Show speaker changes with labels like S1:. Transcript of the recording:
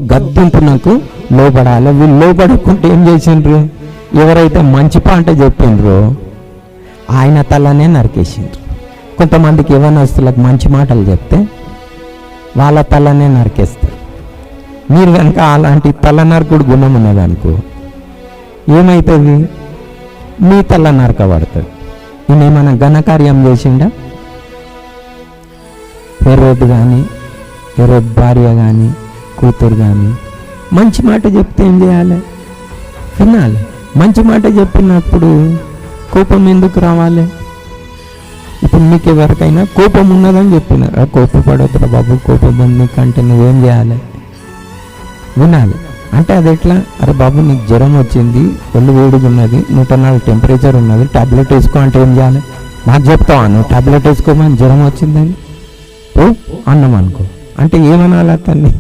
S1: గద్దింపునకు లోబడాలి. వీళ్ళు లోబడకుంటే ఏం చేసిండ్రు? ఎవరైతే మంచి పాట చెప్పిండ్రో ఆయన తలనే నరికేసిండ్రు. కొంతమందికి యవ్వనస్తులకు మంచి మాటలు చెప్తే వాళ్ళ తలనే నరికేస్తారు. మీరు కనుక అలాంటి తల నరకుడు గుణం ఉన్నదనుకో ఏమవుతుంది? మీ తల నరకబడుతుంది. ఈయన ఏమైనా ఘనకార్యం చేసిండా? హెరోద్ కానీ, హెరోద్ భార్య కానీ, కూతురు కానీ మంచి మాట చెప్తే ఏం చేయాలి? వినాలి. మంచి మాట చెప్పినప్పుడు కోపం ఎందుకు రావాలి? ఇప్పుడు మీకు ఎవరికైనా కోపం ఉన్నదని చెప్పినారు, కోపపడొద్దురా బాబు, కోపం ఉంది నీకంటే నువ్వేం చేయాలి? వినాలి. అంటే అది ఎట్లా? అరే బాబు నీకు జ్వరం వచ్చింది, ఒళ్ళు వేడిగా ఉన్నది, 104 టెంపరేచర్ ఉన్నది, టాబ్లెట్ వేసుకో అంటే ఏం చేయాలి? నాకు చెప్తావా నువ్వు టాబ్లెట్ వేసుకోమని? జ్వరం వచ్చిందని అన్నాం అనుకో, అంటే ఏమనాలి అతన్ని?